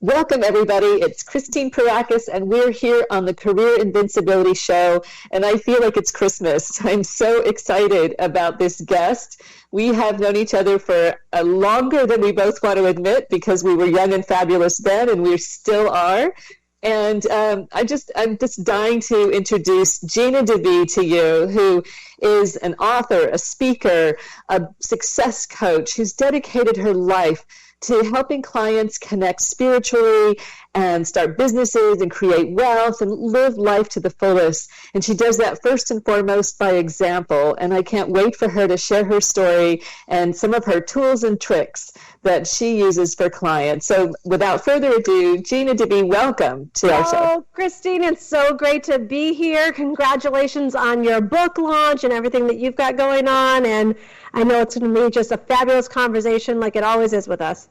Welcome, everybody. It's Christine Perakis, and we're here on the Career Invincibility Show, and I feel like it's Christmas. I'm so excited about this guest. We have known each other for longer than we both want to admit because we were young and fabulous then, and we still are. And I'm just dying to introduce GINA DE VEE to you, who is an author, a speaker, a success coach who's dedicated her life to helping clients connect spiritually and start businesses and create wealth and live life to the fullest. And she does that first and foremost by example. And I can't wait for her to share her story and some of her tools and tricks that she uses for clients. So without further ado, GINA DE VEE, welcome to our show. Oh, Christine, it's so great to be here. Congratulations on your book launch and everything that you've got going on. And I know it's going to be just a fabulous conversation like it always is with us.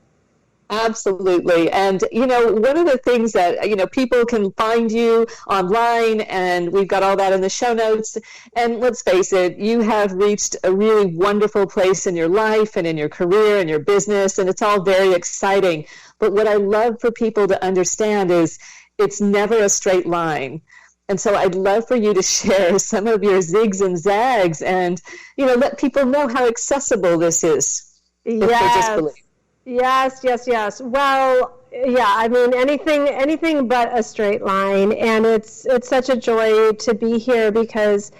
Absolutely. And, one of the things that, people can find you online, and we've got all that in the show notes. And let's face it, you have reached a really wonderful place in your life and in your career and your business, and it's all very exciting. But what I love for people to understand is it's never a straight line. And so I'd love for you to share some of your zigs and zags and, let people know how accessible this is. Yes. Well, yeah, I mean, anything but a straight line. And it's such a joy to be here because,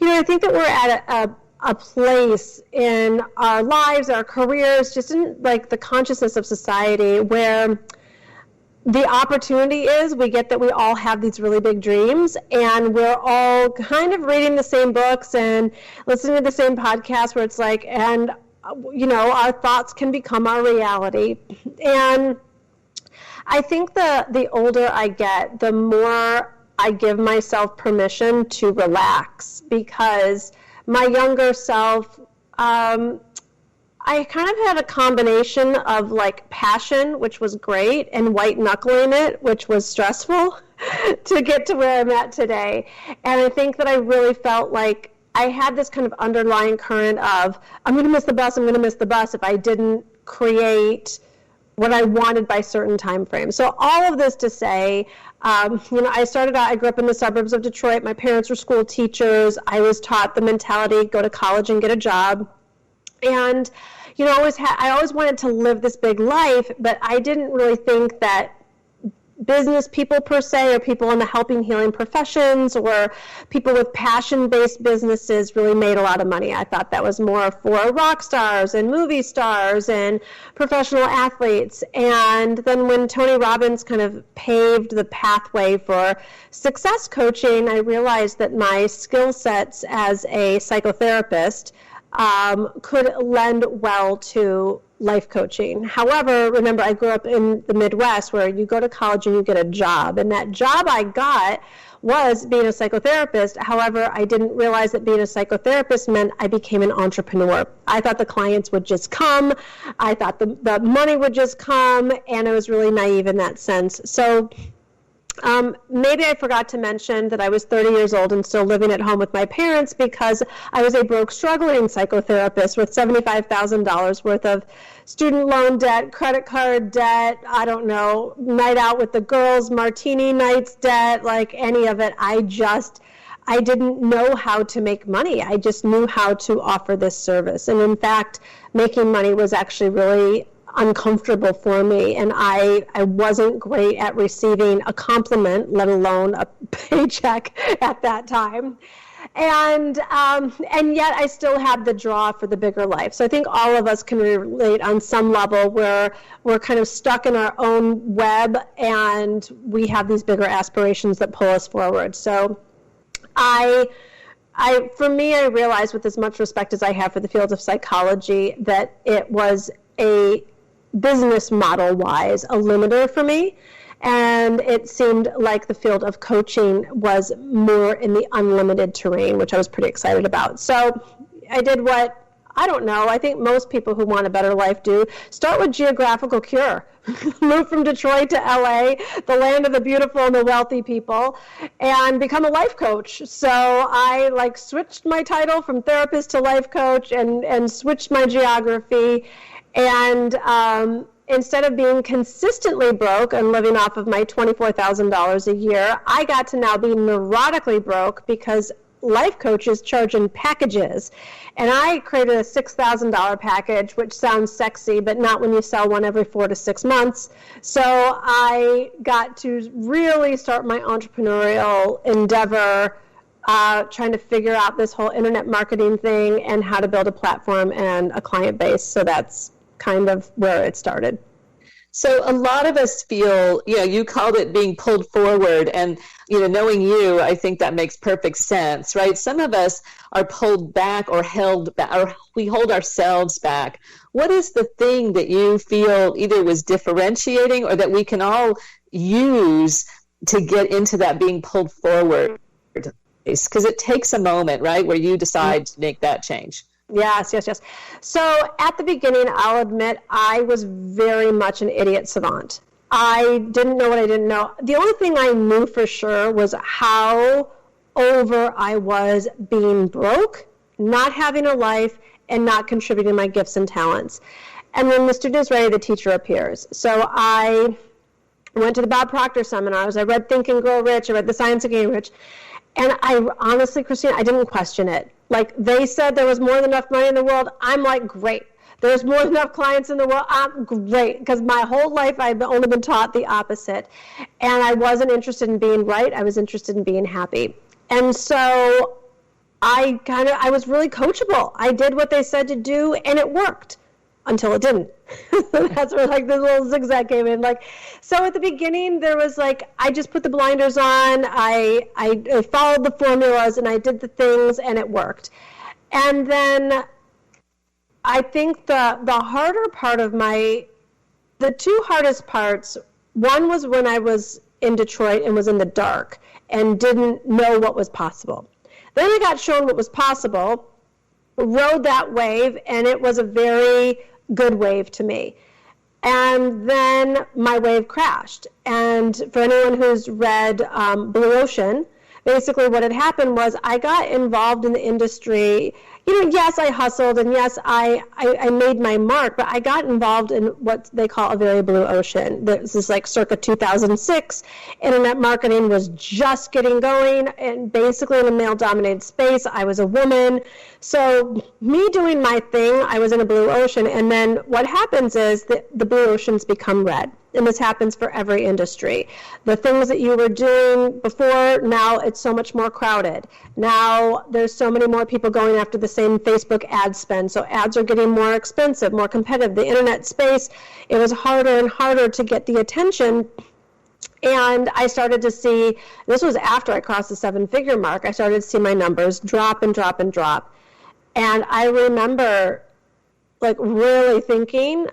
I think that we're at a place in our lives, our careers, just in like the consciousness of society where the opportunity is we get that we all have these really big dreams and we're all kind of reading the same books and listening to the same podcasts where it's like, and our thoughts can become our reality. And I think the older I get, the more I give myself permission to relax, because my younger self, I kind of had a combination of like passion, which was great, and white knuckling it, which was stressful to get to where I'm at today. And I think that I really felt like I had this kind of underlying current of, I'm going to miss the bus if I didn't create what I wanted by certain time frames. So all of this to say, I grew up in the suburbs of Detroit. My parents were school teachers. I was taught the mentality, go to college and get a job. And, I always wanted to live this big life, but I didn't really think that business people per se, or people in the helping healing professions, or people with passion-based businesses really made a lot of money. I thought that was more for rock stars and movie stars and professional athletes. And then when Tony Robbins kind of paved the pathway for success coaching, I realized that my skill sets as a psychotherapist could lend well to life coaching. However, remember, I grew up in the Midwest where you go to college and you get a job. And that job I got was being a psychotherapist. However, I didn't realize that being a psychotherapist meant I became an entrepreneur. I thought the clients would just come. I thought the money would just come. And I was really naive in that sense. So maybe I forgot to mention that I was 30 years old and still living at home with my parents because I was a broke, struggling psychotherapist with $75,000 worth of student loan debt, credit card debt, I don't know, night out with the girls, martini nights debt, like any of it. I didn't know how to make money. I just knew how to offer this service. And in fact, making money was actually really uncomfortable for me, and I wasn't great at receiving a compliment, let alone a paycheck at that time. And yet I still had the draw for the bigger life. So I think all of us can relate on some level where we're kind of stuck in our own web and we have these bigger aspirations that pull us forward. So for me, I realized, with as much respect as I have for the field of psychology, that it was a business model wise a limiter for me, and it seemed like the field of coaching was more in the unlimited terrain, which I was pretty excited about. So I did what I think most people who want a better life do. Start with geographical cure. Move from Detroit to LA, the land of the beautiful and the wealthy people, and become a life coach. So I switched my title from therapist to life coach and switched my geography. And instead of being consistently broke and living off of my $24,000 a year, I got to now be neurotically broke because life coaches charge in packages. And I created a $6,000 package, which sounds sexy, but not when you sell one every 4 to 6 months. So I got to really start my entrepreneurial endeavor, trying to figure out this whole internet marketing thing and how to build a platform and a client base. So that's kind of where it started. So a lot of us feel, you called it being pulled forward, and, knowing you, I think that makes perfect sense, right? Some of us are pulled back or held back, or we hold ourselves back. What is the thing that you feel either was differentiating or that we can all use to get into that being pulled forward? Because it takes a moment, right, where you decide to make that change. Yes. So at the beginning, I'll admit I was very much an idiot savant. I didn't know what I didn't know. The only thing I knew for sure was how over I was being broke, not having a life, and not contributing my gifts and talents. And when the student is ready, the teacher appears. So I went to the Bob Proctor seminars. I read Think and Grow Rich. I read The Science of Getting Rich. And I honestly, Christine, I didn't question it. Like, they said there was more than enough money in the world. I'm like, great. There's more than enough clients in the world. I'm great. Because my whole life I've only been taught the opposite. And I wasn't interested in being right. I was interested in being happy. And so I was really coachable. I did what they said to do, and it worked until it didn't. That's where this little zigzag came in. So at the beginning, there was I just put the blinders on. I followed the formulas and I did the things, and it worked. And then I think the harder part of the two hardest parts, one was when I was in Detroit and was in the dark and didn't know what was possible. Then I got shown what was possible, rode that wave, and it was a very good wave to me. And then my wave crashed. And for anyone who's read Blue Ocean, basically what had happened was I got involved in the industry. Yes, I hustled, and yes, I made my mark, but I got involved in what they call a very blue ocean. This is circa 2006. Internet marketing was just getting going, and basically in a male-dominated space. I was a woman. So me doing my thing, I was in a blue ocean, and then what happens is that the blue oceans become red. And this happens for every industry. The things that you were doing before, now it's so much more crowded. Now there's so many more people going after the same Facebook ad spend. So ads are getting more expensive, more competitive. The internet space, it was harder and harder to get the attention. And I started to see, this was after I crossed the 7-figure mark, I started to see my numbers drop and drop and drop. And I remember really thinking,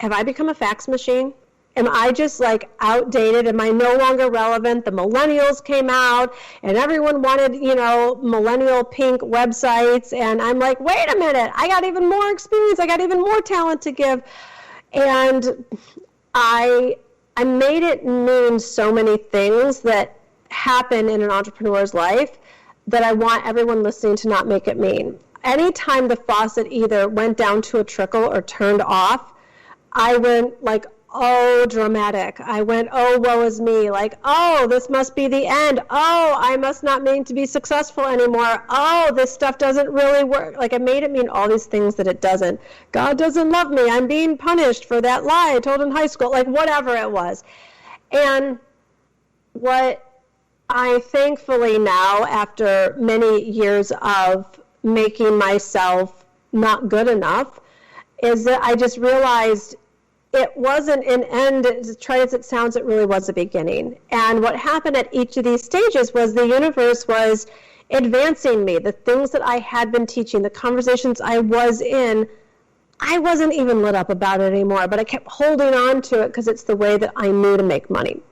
have I become a fax machine? Am I just outdated? Am I no longer relevant? The millennials came out and everyone wanted, millennial pink websites. And I'm like, wait a minute, I got even more experience. I got even more talent to give. And I made it mean so many things that happen in an entrepreneur's life that I want everyone listening to not make it mean. Anytime the faucet either went down to a trickle or turned off, I went oh, dramatic. I went, oh, woe is me. Oh, this must be the end. Oh, I must not mean to be successful anymore. Oh, this stuff doesn't really work. I made it mean all these things that it doesn't. God doesn't love me. I'm being punished for that lie I told in high school. Whatever it was. And what I thankfully now, after many years of making myself not good enough, is that I just realized it wasn't an end. As trite as it sounds, it really was a beginning. And what happened at each of these stages was the universe was advancing me. The things that I had been teaching, the conversations I was in, I wasn't even lit up about it anymore, but I kept holding on to it because it's the way that I knew to make money.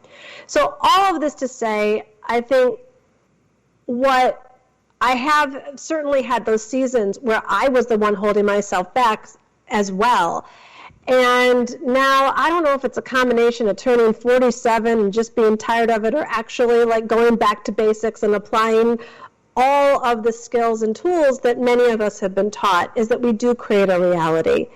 So all of this to say, I think what I have certainly had those seasons where I was the one holding myself back as well. And now I don't know if it's a combination of turning 47 and just being tired of it, or actually going back to basics and applying all of the skills and tools that many of us have been taught, is that we do create a reality.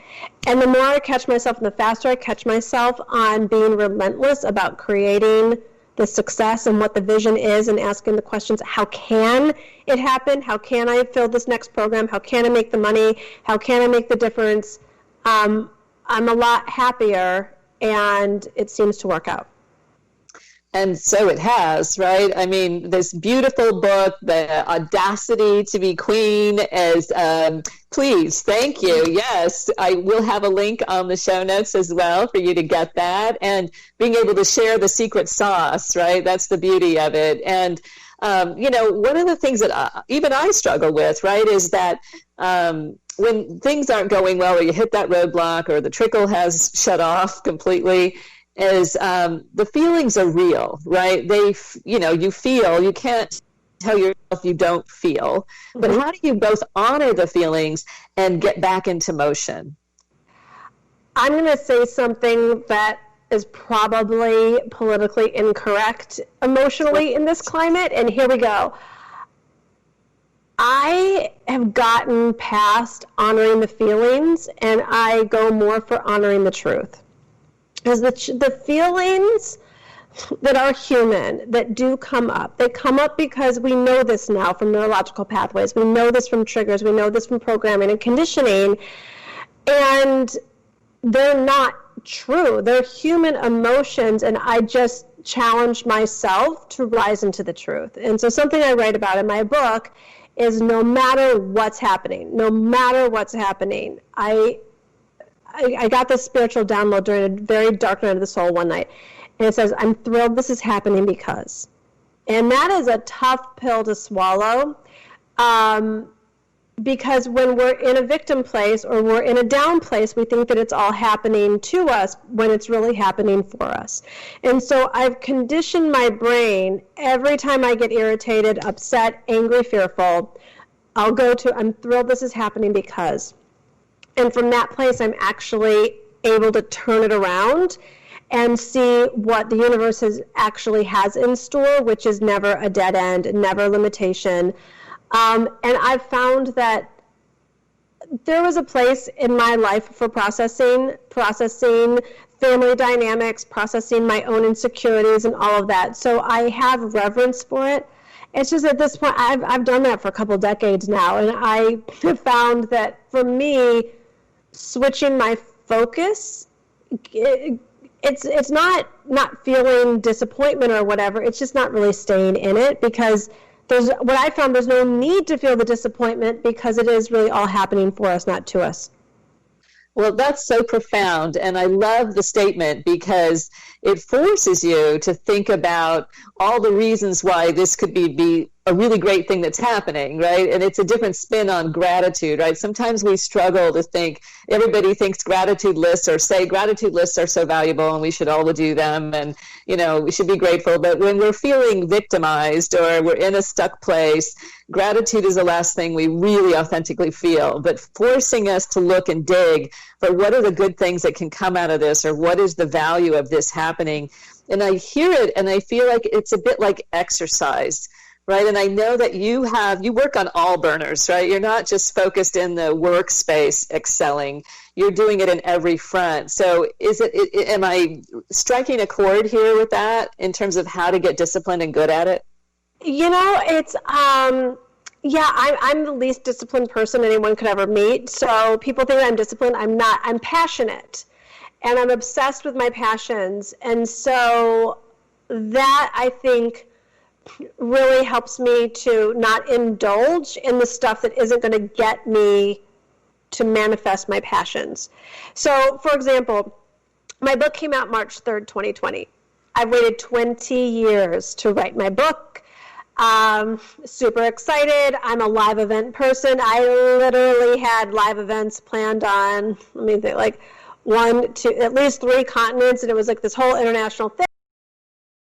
And the more I catch myself and the faster I catch myself on being relentless about creating the success and what the vision is, and asking the questions, how can it happen? How can I fill this next program? How can I make the money? How can I make the difference? I'm a lot happier, and it seems to work out. And so it has, right? I mean, this beautiful book, The Audacity to Be Queen, is, please, thank you. Yes, I will have a link on the show notes as well for you to get that. And being able to share the secret sauce, right? That's the beauty of it. And, one of the things that even I struggle with, right, is that when things aren't going well, or you hit that roadblock, or the trickle has shut off completely, is the feelings are real, right? You feel, you can't tell yourself you don't feel, but how do you both honor the feelings and get back into motion? I'm going to say something that is probably politically incorrect emotionally in this climate, and here we go. I have gotten past honoring the feelings, and I go more for honoring the truth. Because the feelings that are human, that do come up, they come up because we know this now from neurological pathways. We know this from triggers. We know this from programming and conditioning. And they're not true. They're human emotions, and I just challenge myself to rise into the truth. And so something I write about in my book is no matter what's happening, I got this spiritual download during a very dark night of the soul one night. And it says, I'm thrilled this is happening because. And that is a tough pill to swallow, because when we're in a victim place or we're in a down place, we think that it's all happening to us when it's really happening for us. And so I've conditioned my brain every time I get irritated, upset, angry, fearful, I'll go to, I'm thrilled this is happening because. And from that place, I'm actually able to turn it around and see what the universe actually has in store, which is never a dead end, never a limitation. And I've found that there was a place in my life for processing family dynamics, processing my own insecurities and all of that. So I have reverence for it. It's just at this point, I've done that for a couple decades now, and I have found that for me, switching my focus, it's not feeling disappointment or whatever. It's just not really staying in it, because there's no need to feel the disappointment, because it is really all happening for us, not to us. Well, that's so profound, and I love the statement, because it forces you to think about all the reasons why this could be a really great thing that's happening, right? And it's a different spin on gratitude, right? Sometimes we struggle to think, everybody thinks gratitude lists, or say gratitude lists are so valuable and we should all do them, and, we should be grateful. But when we're feeling victimized or we're in a stuck place, gratitude is the last thing we really authentically feel. But forcing us to look and dig for what are the good things that can come out of this, or what is the value of this happening. And I hear it and I feel like it's a bit like exercise, right? And I know that you work on all burners, right? You're not just focused in the workspace excelling. You're doing it in every front. So am I striking a chord here with that in terms of how to get disciplined and good at it? It's, I'm the least disciplined person anyone could ever meet. So people think I'm disciplined. I'm not. I'm passionate, and I'm obsessed with my passions. And so that, I think, really helps me to not indulge in the stuff that isn't going to get me to manifest my passions. So, for example, my book came out March 3rd, 2020. I've waited 20 years to write my book. Super excited. I'm a live event person. I literally had live events planned on, let me think, like 1, 2, at least 3 continents, and it was like this whole international thing.